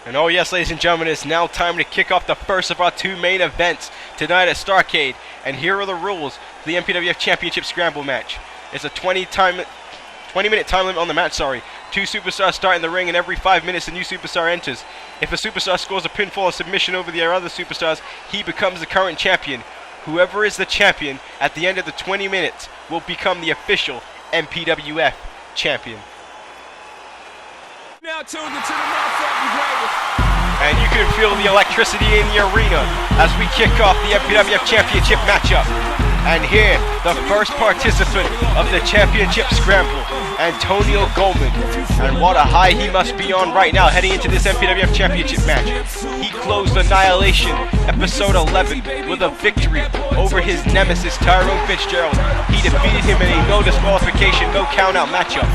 And oh yes, ladies and gentlemen, it's now time to kick off the first of our two main events tonight at Starrcade. And here are the rules for the MPWF Championship Scramble match. It's a 20-minute time limit on the match, Two superstars start in the ring, and every 5 minutes a new superstar enters. If a superstar scores a pinfall or submission over the other superstars, he becomes the current champion. Whoever is the champion at the end of the 20 minutes will become the official MPWF champion. Now tuned into the motherfucking greatest. And you can feel the electricity in the arena as we kick off the MPWF Championship matchup. And here, the first participant of the Championship Scramble, Antonio Goldman. And what a high he must be on right now heading into this MPWF Championship match. He closed Annihilation, episode 11, with a victory over his nemesis, Tyrone Fitzgerald. He defeated him in a no disqualification, no count-out matchup.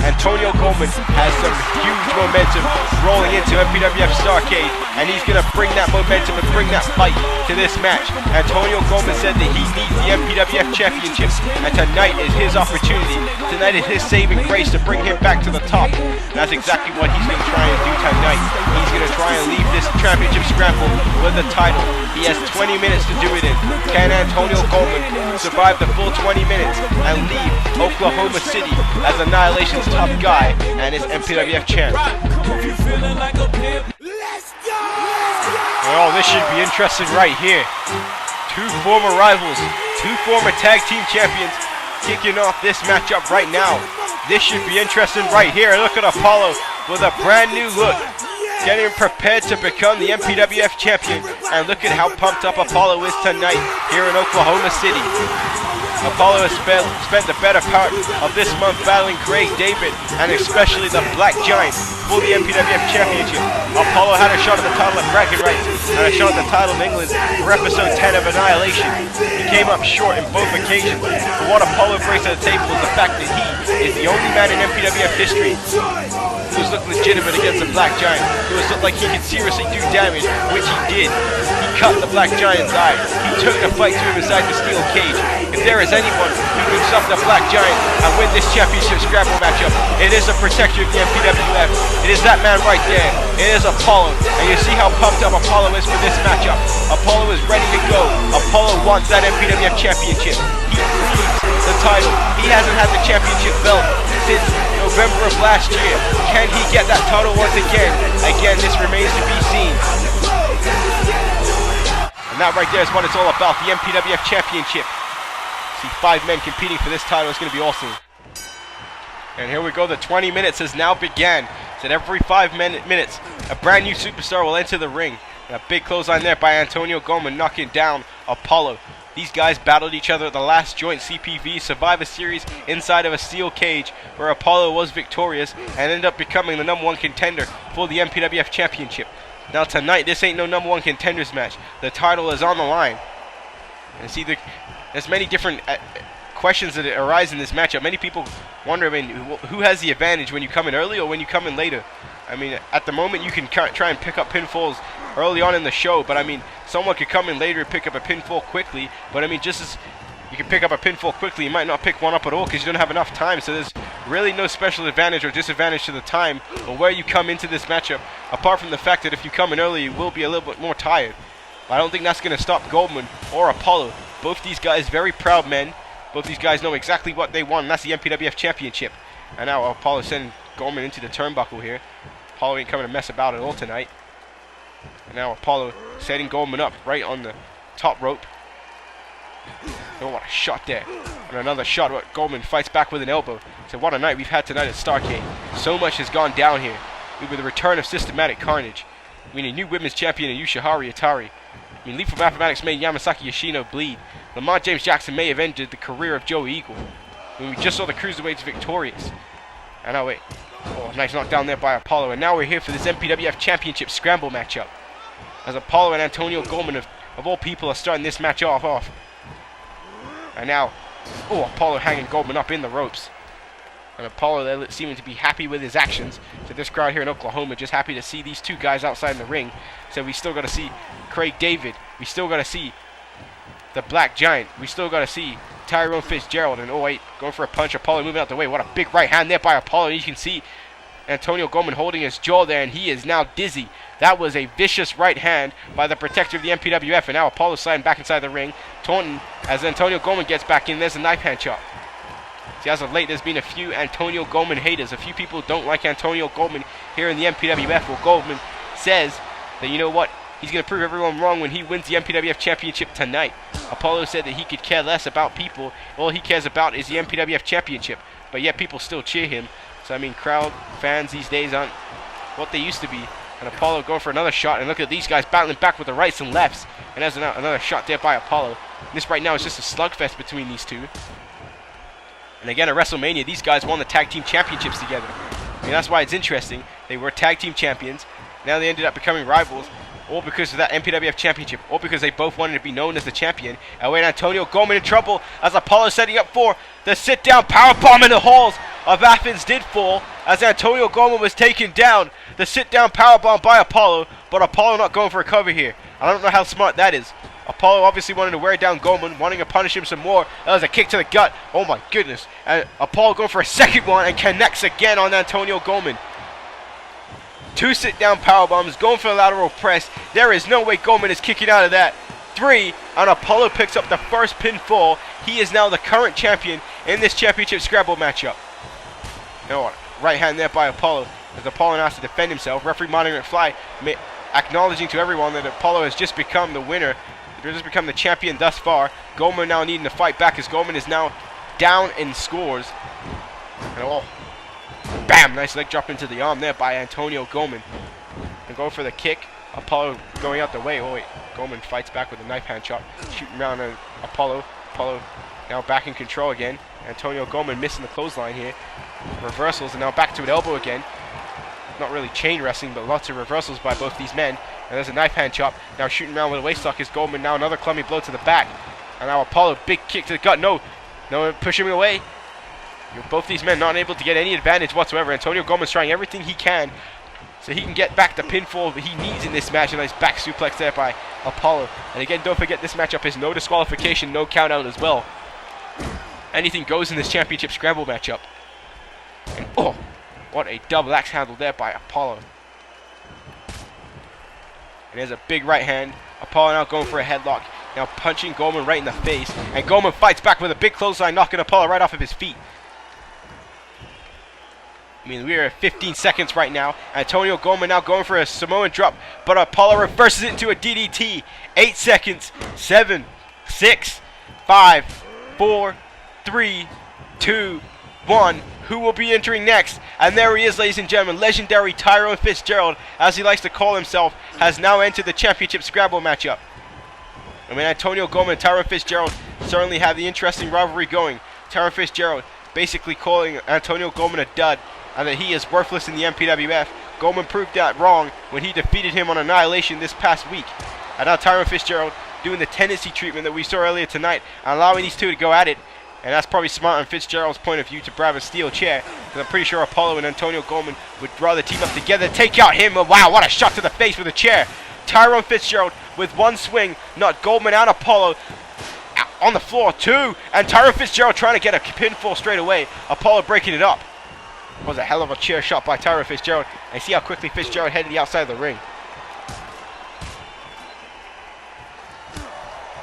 Antonio Goldman has some huge momentum rolling into MPWF Starrcade, and he's going to bring that momentum and bring that fight to this match. Antonio Goldman said that he needs the MPWF Championship, and tonight is his opportunity. Tonight is his saving grace to bring him back to the top. And that's exactly what he's going to try and do tonight. He's going to try and leave this Championship Scramble with the title. He has 20 minutes to do it in. Can Antonio Goldman survive the full 20 minutes and leave Oklahoma City as Annihilation's top guy and his MPWF champ? Oh, this should be interesting right here. Two former rivals, two former tag team champions kicking off this matchup right now. This should be interesting right here. Look at Apollo with a brand new look, getting prepared to become the MPWF champion. And look at how pumped up Apollo is tonight here in Oklahoma City. Apollo has spent the better part of this month battling Craig David and especially the Black Giant for the MPWF Championship. Apollo had a shot at the title of bragging rights and a shot at the title of England for episode 10 of Annihilation. He came up short in both occasions, but what Apollo brings to the table is the fact that he is the only man in MPWF history who's looked legitimate against the Black Giant, who has looked like he could seriously do damage, which he did. He cut the Black Giant's eye. He took the fight to him inside the steel cage. If there is anyone who can stop the Black Giant and win this Championship Scramble matchup, it is a protector of the MPWF. It is that man right there. It is Apollo. And you see how pumped up Apollo is for this matchup. Apollo is ready to go. Apollo wants that MPWF Championship. He needs the title. He hasn't had the championship belt since November of last year. Can he get that title once again? Again, this remains to be seen. And that right there is what it's all about, the MPWF Championship. See 5 men competing for this title. It's going to be awesome. And here we go. The 20 minutes has now began. So every 5 minutes, a brand new superstar will enter the ring. And a big clothesline there by Antonio Goldman, knocking down Apollo. These guys battled each other at the last joint CPV Survivor Series inside of a steel cage, where Apollo was victorious and ended up becoming the #1 contender for the MPWF Championship. Now tonight, this ain't no #1 contenders match. The title is on the line. And see, there's many different questions that arise in this matchup. Many people wonder, I mean, who has the advantage when you come in early or when you come in later? I mean, at the moment you can try and pick up pinfalls early on in the show, but I mean, someone could come in later and pick up a pinfall quickly, but I mean, just as you can pick up a pinfall quickly, you might not pick one up at all because you don't have enough time, so there's really no special advantage or disadvantage to the time or where you come into this matchup, apart from the fact that if you come in early, you will be a little bit more tired. But I don't think that's going to stop Goldman or Apollo. Both these guys very proud men. Both these guys know exactly what they want, and that's the MPWF Championship. And now Apollo sending Goldman into the turnbuckle here. Apollo ain't coming to mess about at all tonight. And now Apollo setting Goldman up right on the top rope. Oh, what a shot there. And another shot. Goldman fights back with an elbow. So what a night we've had tonight at Starrcade. So much has gone down here. With the return of Systematic Carnage. I mean, a new women's champion in Yoshihari Atari. I mean, Lethal Mathematics made Yamasaki Yoshino bleed. Lamont James Jackson may have ended the career of Joe Eagle. I mean, we just saw the Cruiserweights victorious. And now wait. Oh, nice knockdown there by Apollo. And now we're here for this MPWF Championship Scramble matchup. As Apollo and Antonio Goldman, of all people, are starting this match off. And now, oh, Apollo hanging Goldman up in the ropes. And Apollo there seeming to be happy with his actions. So this crowd here in Oklahoma just happy to see these two guys outside in the ring. So we still got to see Craig David. We still got to see the Black Giant. We still got to see Tyrone Fitzgerald. And oh wait, going for a punch. Apollo moving out the way. What a big right hand there by Apollo. And you can see Antonio Goldman holding his jaw there, and he is now dizzy. That was a vicious right hand by the protector of the MPWF, and now Apollo sliding back inside the ring. Taunton as Antonio Goldman gets back in. There's a knife hand chop. See, as of late, there's been a few Antonio Goldman haters. A few people don't like Antonio Goldman here in the MPWF. Well, Goldman says that, you know what, he's going to prove everyone wrong when he wins the MPWF Championship tonight. Apollo said that he could care less about people. All he cares about is the MPWF Championship. But yet people still cheer him. So, I mean, crowd fans these days aren't what they used to be. And Apollo going for another shot. And look at these guys battling back with the rights and lefts. And there's another shot there by Apollo. And this right now is just a slugfest between these two. And again, at WrestleMania, these guys won the tag team championships together. I mean, that's why it's interesting. They were tag team champions. Now they ended up becoming rivals. All because of that MPWF championship. All because they both wanted to be known as the champion. And when Antonio Goldman in trouble as Apollo setting up for the sit-down powerbomb in the halls of Athens did fall. As Antonio Goldman was taken down. The sit-down powerbomb by Apollo. But Apollo not going for a cover here. I don't know how smart that is. Apollo obviously wanted to wear down Goldman, wanting to punish him some more. That was a kick to the gut. Oh my goodness. And Apollo going for a second one and connects again on Antonio Goldman. 2 sit-down powerbombs, going for the lateral press. There is no way Goldman is kicking out of that. 3, and Apollo picks up the first pinfall. He is now the current champion in this championship scramble matchup. Now, right hand there by Apollo, as Apollo has to defend himself. Referee Monty McFly acknowledging to everyone that Apollo has just become the winner. He's just become the champion thus far. Goldman now needing to fight back as Goldman is now down in scores. And oh, bam! Nice leg drop into the arm there by Antonio Goldman. And going for the kick. Apollo going out the way. Oh wait, Goldman fights back with a knife hand chop. Shooting around Apollo. Apollo now back in control again. Antonio Goldman missing the clothesline here. Reversals and now back to an elbow again. Not really chain wrestling, but lots of reversals by both these men. And there's a knife hand chop. Now shooting around with a waist lock is Goldman. Now another clumsy blow to the back. And now Apollo, big kick to the gut. No, pushing him away. Both these men not able to get any advantage whatsoever. Antonio Goldman's trying everything he can so he can get back the pinfall that he needs in this match. A nice back suplex there by Apollo. And again, don't forget this matchup is no disqualification, no count out as well. Anything goes in this championship scramble matchup. And oh, what a double axe handle there by Apollo. And there's a big right hand. Apollo now going for a headlock. Now punching Goldman right in the face. And Goldman fights back with a big clothesline, knocking Apollo right off of his feet. I mean, we are at 15 seconds right now. Antonio Goldman now going for a Samoan drop. But Apollo reverses it into a DDT. 8 seconds. 7, 6, 5, 4, 3, 2, 1. Who will be entering next? And there he is, ladies and gentlemen. Legendary Tyrone Fitzgerald, as he likes to call himself, has now entered the championship scramble matchup. I mean, Antonio Goldman and Tyrone Fitzgerald certainly have the interesting rivalry going. Tyrone Fitzgerald basically calling Antonio Goldman a dud and that he is worthless in the MPWF. Goldman proved that wrong when he defeated him on Annihilation this past week. And now Tyrone Fitzgerald doing the tendency treatment that we saw earlier tonight and allowing these two to go at it. And that's probably smart on Fitzgerald's point of view to grab a steel chair. Because I'm pretty sure Apollo and Antonio Goldman would rather team up together, take out him. Oh, wow, what a shot to the face with a chair. Tyrone Fitzgerald with one swing, knocked Goldman and Apollo on the floor, 2. And Tyrone Fitzgerald trying to get a pinfall straight away. Apollo breaking it up. That was a hell of a chair shot by Tyrone Fitzgerald. And see how quickly Fitzgerald headed the outside of the ring.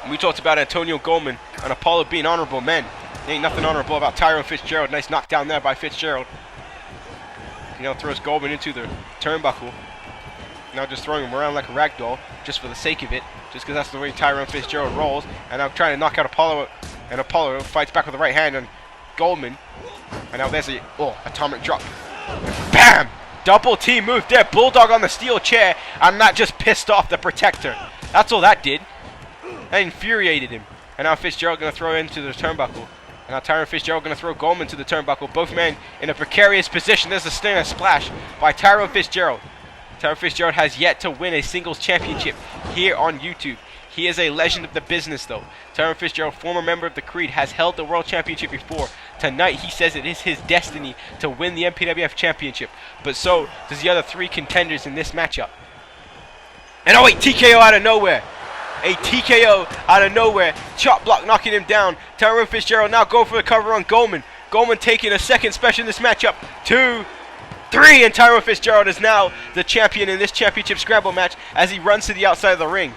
And we talked about Antonio Goldman and Apollo being honorable men. There ain't nothing honorable about Tyrone Fitzgerald. Nice knockdown there by Fitzgerald. He now throws Goldman into the turnbuckle. Now just throwing him around like a rag doll, just for the sake of it, just because that's the way Tyrone Fitzgerald rolls. And now trying to knock out Apollo, and Apollo fights back with the right hand on Goldman. And now there's a atomic drop. Bam! Double team move there. Bulldog on the steel chair, and that just pissed off the protector. That's all that did. That infuriated him. And now Fitzgerald going to throw into the turnbuckle. And now Tyrone Fitzgerald going to throw Goldman to the turnbuckle. Both men in a precarious position. There's a stinger splash by Tyrone Fitzgerald. Tyrone Fitzgerald has yet to win a singles championship here on YouTube. He is a legend of the business, though. Tyrone Fitzgerald, former member of the Creed, has held the World Championship before. Tonight, he says it is his destiny to win the MPWF Championship. But so does the other 3 contenders in this matchup. And oh wait, TKO out of nowhere. A TKO out of nowhere. Chop block knocking him down. Tyrone Fitzgerald now go for the cover on Goldman. Goldman taking a second special in this matchup. 2, 3, and Tyrone Fitzgerald is now the champion in this championship scramble match as he runs to the outside of the ring.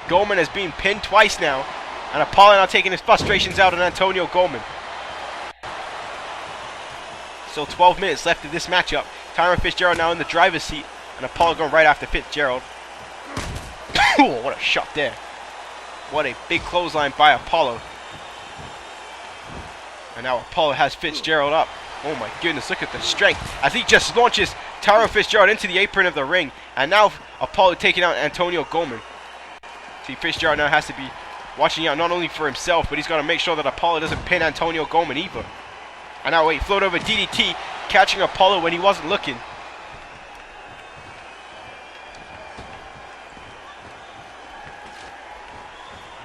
Goldman has been pinned twice now, and Apollo now taking his frustrations out on Antonio Goldman. Still 12 minutes left of this matchup. Tyrone Fitzgerald now in the driver's seat, and Apollo going right after Fitzgerald. Oh, what a shot there. What a big clothesline by Apollo. And now Apollo has Fitzgerald up. Oh my goodness, look at the strength as he just launches Tyrone Fitzgerald into the apron of the ring. And now Apollo taking out Antonio Goldman. See, Fitzgerald now has to be watching out not only for himself, but he's got to make sure that Apollo doesn't pin Antonio Goldman either. And now wait, float over DDT, catching Apollo when he wasn't looking.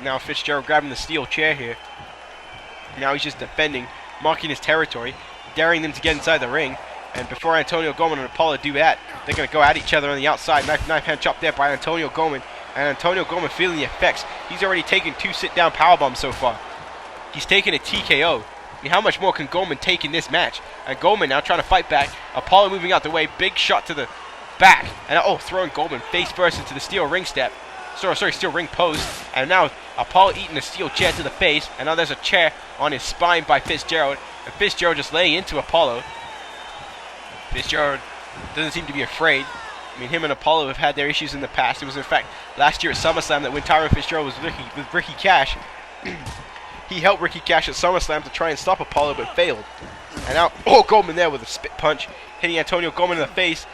Now Fitzgerald grabbing the steel chair here. Now he's just defending, marking his territory, daring them to get inside the ring. And before Antonio Goldman and Apollo do that, they're going to go at each other on the outside. Knife hand chop there by Antonio Goldman. And Antonio Goldman feeling the effects. He's already taken 2 sit-down powerbombs so far. He's taken a TKO. I mean, how much more can Goldman take in this match? And Goldman now trying to fight back. Apollo moving out the way. Big shot to the back. And throwing Goldman face first into the steel ring step. Sorry, steel ring post. And now Apollo eating a steel chair to the face. And now there's a chair on his spine by Fitzgerald. And Fitzgerald just laying into Apollo. Fitzgerald doesn't seem to be afraid. I mean, him and Apollo have had their issues in the past. It was, in fact, last year at SummerSlam that when Tyrone Fitzgerald was with Ricky Cash, he helped Ricky Cash at SummerSlam to try and stop Apollo, but failed. And now, Goldman there with a spit punch, hitting Antonio Goldman in the face.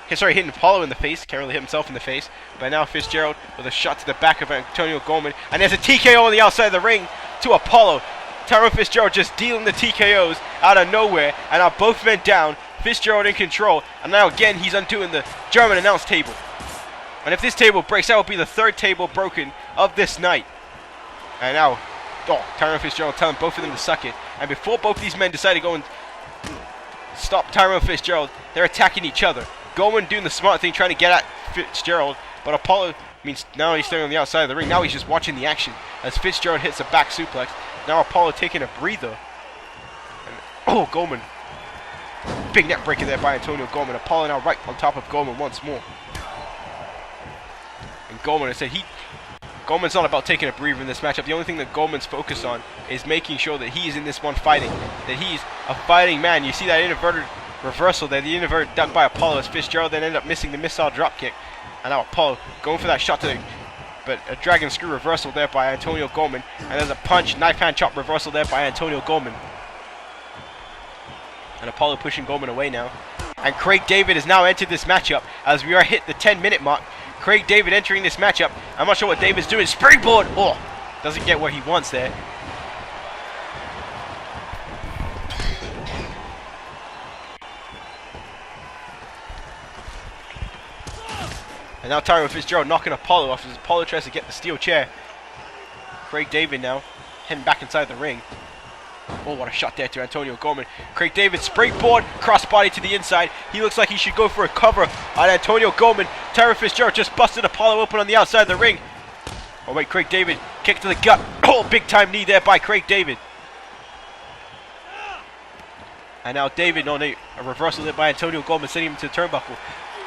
Hitting Apollo in the face. Can't really hit himself in the face. But now Fitzgerald with a shot to the back of Antonio Goldman. And there's a TKO on the outside of the ring to Apollo. Tyrone Fitzgerald just dealing the TKOs out of nowhere. And now both men down. Fitzgerald in control, and now again he's undoing the German announce table. And if this table breaks, that will be the 3rd table broken of this night. And now, Tyrone Fitzgerald telling both of them to suck it. And before both these men decide to go and stop Tyrone Fitzgerald, they're attacking each other. Goldman doing the smart thing, trying to get at Fitzgerald, but Apollo means now he's staying on the outside of the ring. Now he's just watching the action as Fitzgerald hits a back suplex. Now Apollo taking a breather. And, Goldman. Big neck breaker there by Antonio Goldman. Apollo now right on top of Goldman once more. And Goldman has said Goldman's not about taking a breather in this matchup. The only thing that Goldman's focused on is making sure that he's in this one fighting. That he's a fighting man. You see that inverted reversal there. The inverted duck by Apollo as Fitzgerald then ended up missing the missile dropkick. And now Apollo going for that shot to the... But a dragon screw reversal there by Antonio Goldman. And there's a punch, knife hand chop reversal there by Antonio Goldman. And Apollo pushing Goldman away now. And Craig David has now entered this matchup as we are hit the 10-minute mark. Craig David entering this matchup. I'm not sure what David's doing. Springboard! Doesn't get what he wants there. And now Tyrone Fitzgerald knocking Apollo off as Apollo tries to get the steel chair. Craig David now heading back inside the ring. What a shot there to Antonio Goldman. Craig David springboard, crossbody to the inside. He looks like he should go for a cover on Antonio Goldman. Tyrone Fitzgerald just busted Apollo open on the outside of the ring. Craig David kick to the gut. Big time knee there by Craig David. And now David on a reversal there by Antonio Goldman, sending him to the turnbuckle.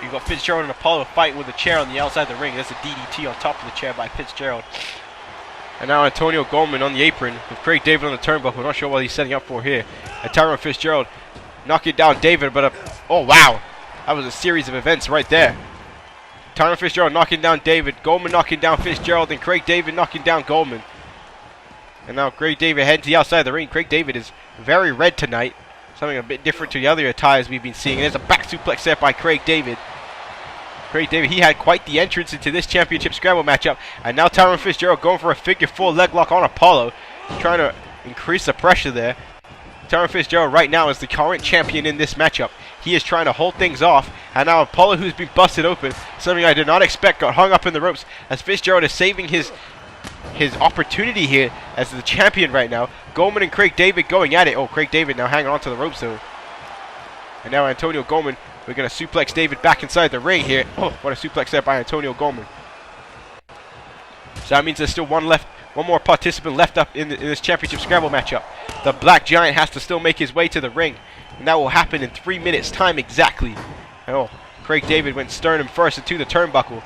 You've got Fitzgerald and Apollo fighting with a chair on the outside of the ring. There's a DDT on top of the chair by Fitzgerald. And now Antonio Goldman on the apron with Craig David on the turnbuckle. We're not sure what he's setting up for here. And Tyrone Fitzgerald knocking down David, but wow. That was a series of events right there. Tyrone Fitzgerald knocking down David, Goldman knocking down Fitzgerald, and Craig David knocking down Goldman. And now Craig David heading to the outside of the ring. Craig David is very red tonight. Something a bit different to the other attires we've been seeing. And there's a back suplex set by Craig David. Craig David, he had quite the entrance into this championship scramble matchup. And now Tyrone Fitzgerald going for a figure 4 leg lock on Apollo. Trying to increase the pressure there. Tyrone Fitzgerald right now is the current champion in this matchup. He is trying to hold things off. And now Apollo, who's been busted open, something I did not expect, got hung up in the ropes. As Fitzgerald is saving his opportunity here as the champion right now. Goldman and Craig David going at it. Craig David now hanging on to the ropes though. And now Antonio Goldman, we're going to suplex David back inside the ring here. What a suplex there by Antonio Goldman. So that means there's still one more participant left up in this championship scramble matchup. The Black Giant has to still make his way to the ring. And that will happen in 3 minutes time exactly. Oh, Craig David went sternum first into the turnbuckle.